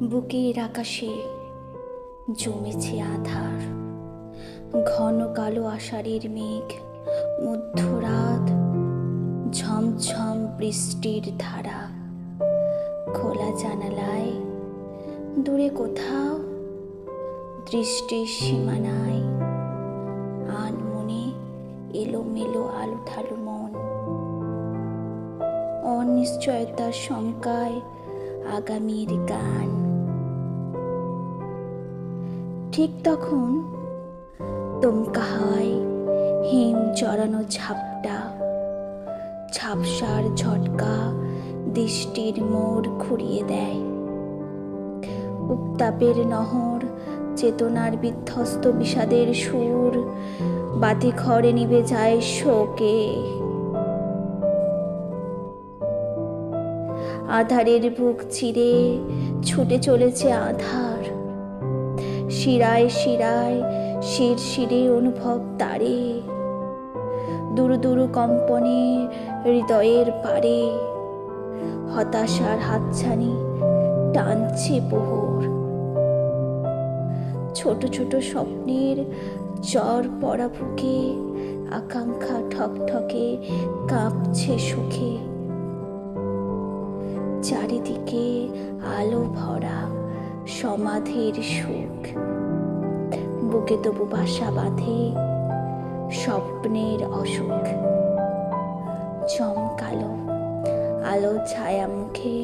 বুকের আকাশে জমেছে আধার, ঘন কালো আষাঢ়ের মেঘ, মধ্যরাত, ঝমঝম বৃষ্টির ধারা। খোলা জানালায় দূরে কোথাও দৃষ্টির সীমানায় আনমনে এলোমেলো আলুথালু মন, অনিশ্চয়তার শঙ্কায় আগামীর গান। ঠিক তখন দমকা হাওয়ায় হিম জড়ানো ঝাপটা, ঝাপসার ঝটকা দৃষ্টির মোড় ঘুরিয়ে দেয়। উত্তাপের নহর, চেতনার বিধ্বস্ত বিষাদের সুর, বাতি ঘরে নিভে যায় শোকে। আধারের বুক চিরে ছুটে চলেছে আধার, শিরায় শিরায় শিরশিরে অনুভব তারে। দুরু দুরু কম্পনে হৃদয়ের পারে হতাশার হাতছানি টানছে প্রহর। ছোট ছোট স্বপ্নের জ্বর পড়া বুকে আকাঙ্ক্ষা ঠকঠকে কাঁপছে সুখে। চারিদিকে আলো ভরা সমাধির সুখ, বুকে তবু বাসা বাঁধে স্বপ্নের অসুখ। চমকালো আলো ছায়া মুখে